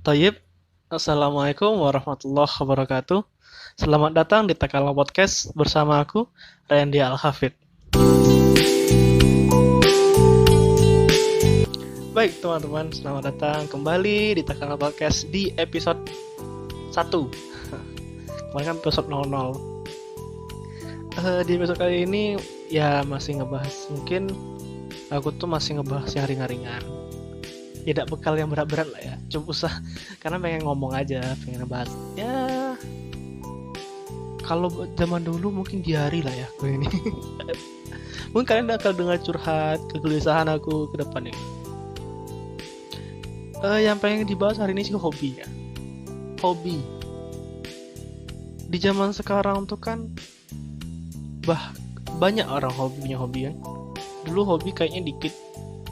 Toyib, Assalamualaikum warahmatullahi wabarakatuh. Selamat datang di Takala Podcast bersama aku, Randy Al-Hafid. Baik teman-teman, selamat datang kembali di Takala Podcast di episode 1. Kemarin kan episode 00. Di episode kali ini ya masih ngebahas, mungkin aku tuh masih ngebahas yang ringan-ringan. Tidak bekal yang berat-berat lah ya. Cuma usah karena pengen ngomong aja, pengen ngebahas. Ya, kalau zaman dulu mungkin diari lah ya gue ini. Mungkin kalian bakal dengar curhat kegelisahan aku ke depan ini. Yang pengen dibahas hari ini sih hobi ya. Hobi. Di zaman sekarang tuh kan banyak orang punya hobi ya. Dulu hobi kayaknya dikit,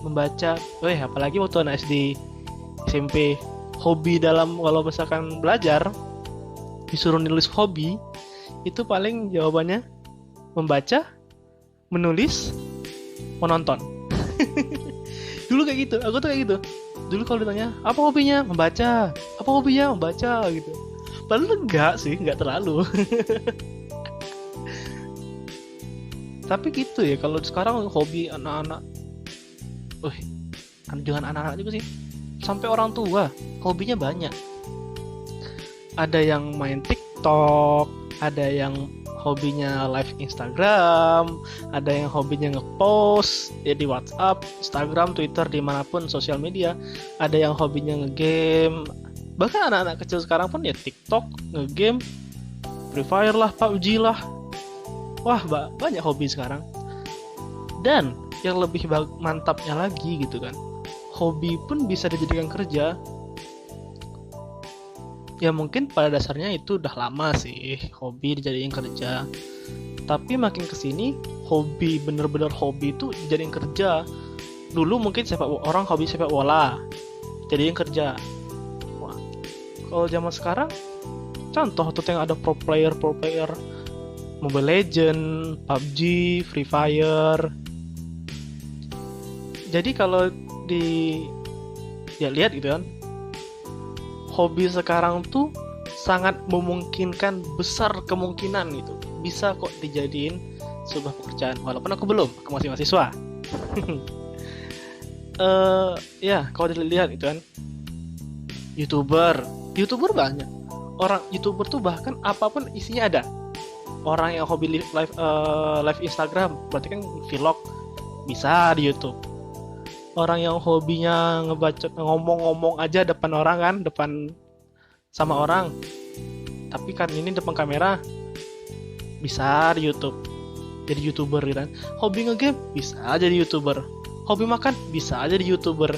membaca, apalagi waktu anak SD, SMP, hobi dalam kalau misalkan belajar disuruh nulis hobi, itu paling jawabannya membaca, menulis, menonton. Dulu kayak gitu, aku tuh kayak gitu. Dulu kalau ditanya apa hobinya, membaca, apa hobinya, membaca gitu. Padahal enggak terlalu. Tapi gitu ya, kalau sekarang hobi anak-anak, jangan anak-anak juga sih, sampai orang tua hobinya banyak. Ada yang main TikTok, ada yang hobinya live Instagram, ada yang hobinya ngepost ya di WhatsApp, Instagram, Twitter, dimanapun sosial media. Ada yang hobinya ngegame. Bahkan anak-anak kecil sekarang pun ya TikTok, ngegame, Free Fire lah, PUBG lah. Wah, banyak hobi sekarang. Dan yang lebih mantapnya lagi gitu kan, hobi pun bisa dijadikan kerja. Ya mungkin pada dasarnya itu udah lama sih hobi dijadikan kerja, tapi makin kesini hobi, bener-bener hobi itu dijadikan kerja. Dulu mungkin orang hobi sepak bola jadiin kerja. Wah, kalau zaman sekarang contoh tuh yang ada pro player Mobile Legend, PUBG, Free Fire. Jadi kalau lihat gitu kan, hobi sekarang tuh sangat memungkinkan, besar kemungkinan itu bisa kok dijadiin sebuah pekerjaan. Walaupun aku masih mahasiswa. Ya kalau dilihat itu kan, YouTuber banyak. Orang YouTuber tuh bahkan apapun isinya ada. Orang yang hobi live Instagram, berarti kan vlog, bisa di YouTube. Orang yang hobinya ngebacot, ngomong-ngomong aja depan orang kan, depan sama orang, tapi kan ini depan kamera, bisa di YouTube, jadi YouTuber gitu kan. Hobi ngegame, bisa jadi YouTuber. Hobi makan, bisa jadi YouTuber.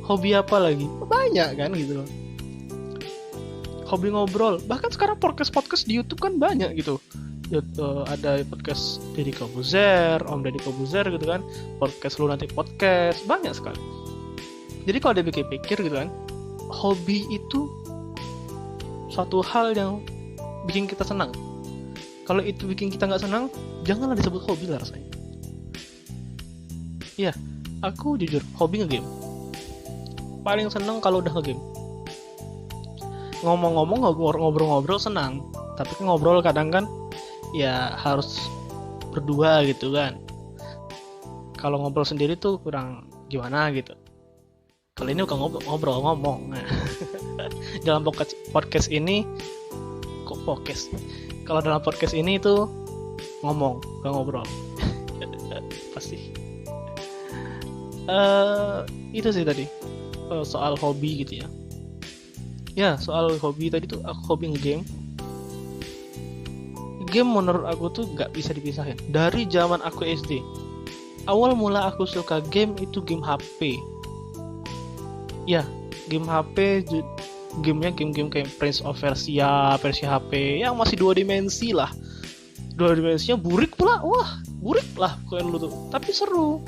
Hobi apa lagi? Banyak kan gitu loh. Hobi ngobrol, bahkan sekarang podcast di YouTube kan banyak gitu. Ada podcast Deddy Kobuzer, Om Deddy Kobuzer gitu kan, podcast Lunatic Podcast, banyak sekali. Jadi kalau dipikir-pikir gitu kan, hobi itu suatu hal yang bikin kita senang. Kalau itu bikin kita nggak senang, janganlah disebut hobi lah rasanya. Iya, aku jujur hobi ngegame. Paling senang kalau udah ngegame. Ngomong-ngomong, ngobrol-ngobrol senang, tapi ngobrol kadang kan ya harus berdua gitu kan. Kalau ngobrol sendiri tuh kurang gimana gitu. Kalau ini bukan ngobrol ngomong. Nah, dalam podcast ini kalau dalam podcast ini itu ngomong, bukan ngobrol. Pasti. Itu sih tadi soal hobi gitu ya. Ya, soal hobi tadi tuh, aku hobi ngegame. Game menurut aku tuh gak bisa dipisahin. Dari zaman aku SD, awal mula aku suka game itu game HP. Ya, game HP, gamenya game-game kayak Prince of Persia, versi HP yang masih 2 dimensi lah. 2 dimensinya burik pula, burik lah pokoknya dulu tuh. Tapi seru.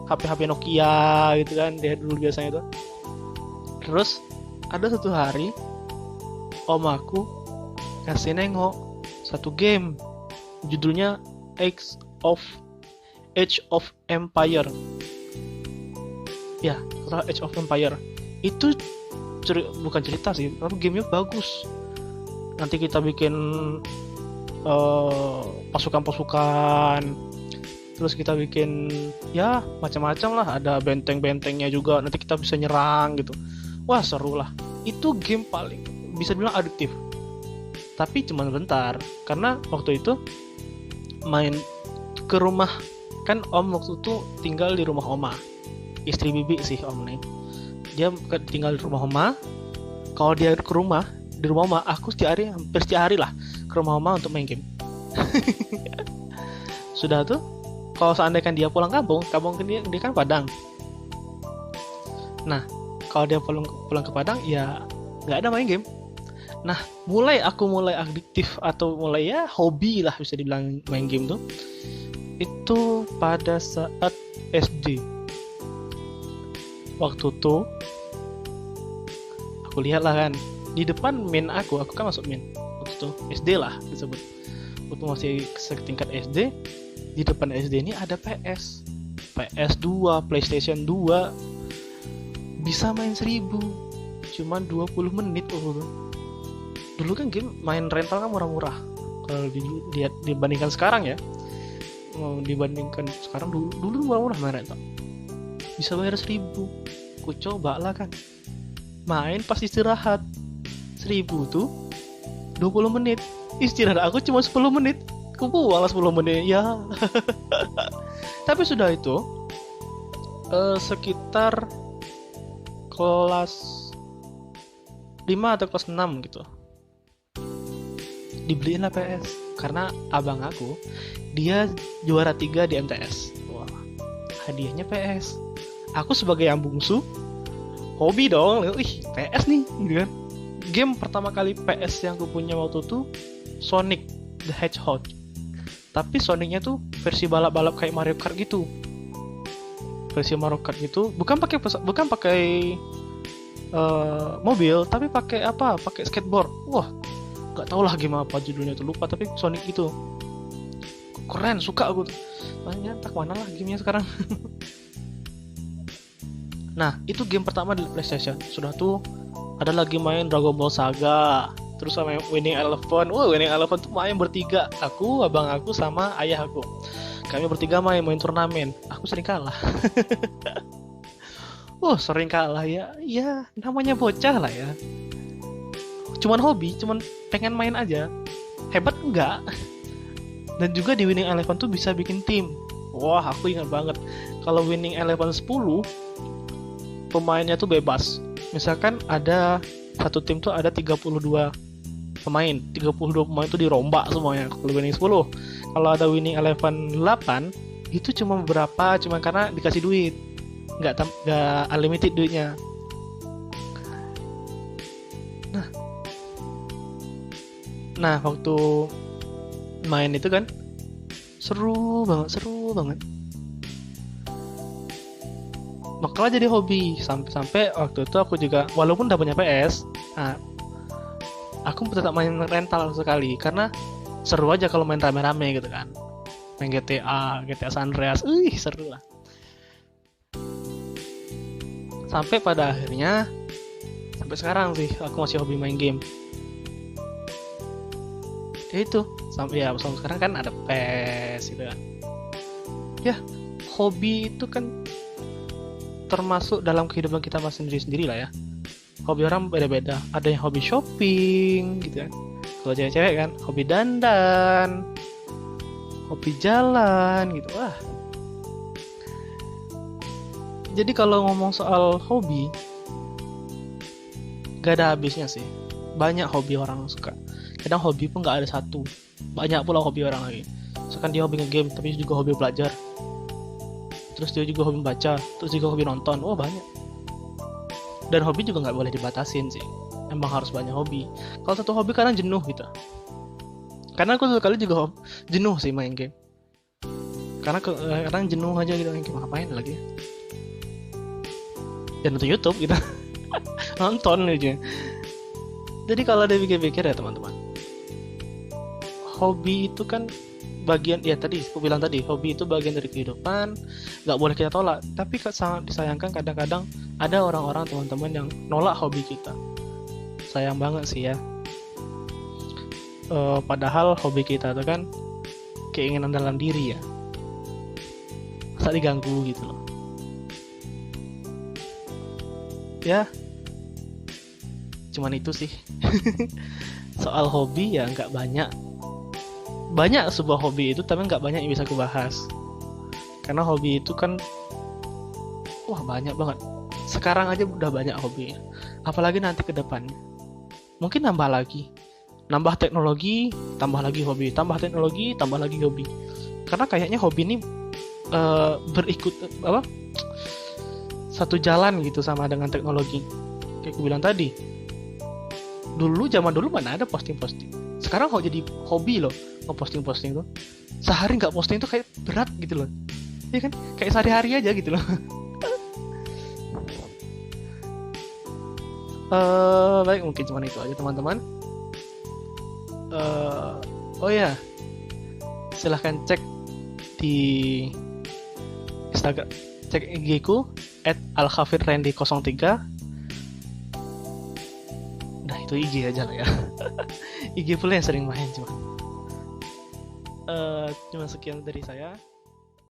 HP-HP Nokia gitu kan, dia dulu biasanya tuh. Terus ada satu hari om aku kasih nengok satu game, judulnya Age of Empire. Ya, Age of Empire. Itu bukan cerita sih, tapi gamenya bagus. Nanti kita bikin pasukan-pasukan, terus kita bikin ya macam-macam lah, ada benteng-bentengnya juga, nanti kita bisa nyerang gitu. Wah seru lah, itu game paling bisa bilang adiktif, tapi cuma bentar, karena waktu itu main ke rumah, kan om waktu itu tinggal di rumah oma, istri bibi sih om nih, dia tinggal di rumah oma. Kalau dia ke rumah, di rumah oma, aku hampir setiap hari lah ke rumah oma untuk main game. Sudah tuh, kalau seandainya kan dia pulang kampung kan dia kan Padang. Nah, kalau dia pulang ke Padang ya nggak ada main game. Nah, aku mulai adiktif atau mulai ya hobi lah bisa dibilang main game tuh. Itu pada saat SD. Waktu tuh aku lihat lah kan, di depan main aku kan masuk main waktu itu SD lah disebut, waktu masih setingkat SD. Di depan SD ini ada PS2, PlayStation 2, bisa main 1000, cuman 20 menit. Dulu kan game main rental kan murah-murah kalau dibandingkan sekarang ya. Dibandingkan sekarang, dulu murah-murah main rental, bisa bayar 1000. Ku coba lah kan, main pas istirahat. 1000 tuh 20 menit, istirahat aku cuma 10 menit, ku buang lah 10 menit ya. Tapi sudah itu sekitar kelas 5 atau kelas 6 gitu, dibeliin lah PS, karena abang aku dia juara 3 di MTS. Wah, hadiahnya PS. Aku sebagai yang bungsu, hobi dong, PS nih gitu kan. Game pertama kali PS yang aku punya waktu itu Sonic the Hedgehog, tapi Sonicnya tuh versi balap-balap kayak Mario Kart gitu. Versi Mario Kart gitu, bukan pakai mobil, tapi pakai skateboard. Wah, nggak tau lah game apa judulnya tuh, lupa, tapi Sonic itu keren, suka aku tuh. Makanya tak mana lah gamenya sekarang. Nah, itu game pertama di PlayStation. Sudah tuh ada lagi main Dragon Ball Saga, terus sama Winning Eleven. Winning Eleven tuh main bertiga, aku, abang aku, sama ayah aku. Kami bertiga main turnamen. Aku sering kalah. Sering kalah ya. Ya, namanya bocah lah ya. Cuman hobi, cuman pengen main aja. Hebat enggak? Dan juga di Winning Eleven tuh bisa bikin tim. Wah, aku ingat banget. Kalau Winning Eleven 10, pemainnya tuh bebas. Misalkan ada satu tim tuh ada 32 pemain. 32 pemain tuh dirombak semuanya kalau Winning 10. Kalau ada Winning Eleven 8, itu cuma beberapa, cuma karena dikasih duit. Nggak unlimited duitnya. Nah, waktu main itu kan seru banget. Makanya jadi hobi sampai waktu itu aku juga, walaupun udah punya PS, aku tetap main rental sekali karena seru aja kalau main rame-rame gitu kan. Main GTA San Andreas, seru lah. Sampai pada akhirnya, sampai sekarang sih aku masih hobi main game. Ya itu, sampai sekarang kan ada PS gitu kan. Ya, hobi itu kan termasuk dalam kehidupan kita masing sendiri lah ya. Hobi orang beda-beda. Ada yang hobi shopping gitu kan. Kalau cewek-cewek kan hobi dandan, hobi jalan gitu. Jadi kalau ngomong soal hobi, gak ada habisnya sih. Banyak hobi orang suka. Kadang hobi pun gak ada satu. Banyak pula hobi orang lagi. Misalkan dia hobi nge-game, tapi juga hobi belajar. Terus dia juga hobi baca, terus juga hobi nonton. Banyak. Dan hobi juga nggak boleh dibatasin sih. Emang harus banyak hobi. Kalau satu hobi kadang jenuh gitu. Karena aku sekali juga jenuh sih main game. Karena kadang jenuh aja gitu, ngapain lagi. Dan nonton YouTube gitu. Nonton aja. Jadi kalau ada pikir-pikir ya teman-teman, hobi itu kan bagian, ya tadi aku bilang tadi, hobi itu bagian dari kehidupan, nggak boleh kita tolak. Tapi sangat disayangkan kadang-kadang ada orang-orang, teman-teman, yang nolak hobi kita. Sayang banget sih ya. Padahal hobi kita itu kan keinginan dalam diri ya, masa diganggu gitu loh ya. Cuman itu sih. Soal hobi ya nggak banyak sebuah hobi itu, tapi nggak banyak yang bisa kubahas karena hobi itu kan wah banyak banget. Sekarang aja udah banyak hobinya, apalagi nanti ke depannya mungkin nambah teknologi, tambah lagi hobi, tambah teknologi, tambah lagi hobi. Karena kayaknya hobi ini berikut satu jalan gitu sama dengan teknologi. Kayak aku bilang tadi, zaman dulu mana ada posting-posting. Sekarang kok jadi hobi loh ngeposting-posting tuh. Sehari nggak posting tuh kayak berat gitu loh. Iya kan? Kayak sehari-hari aja gitu loh. Baik, mungkin cuma itu aja teman-teman. Oh ya, silahkan cek di Instagram, cek IG ku @alkhafirrandy03. Udah itu IG aja lah ya. IG pula yang sering main cuma sekian dari saya.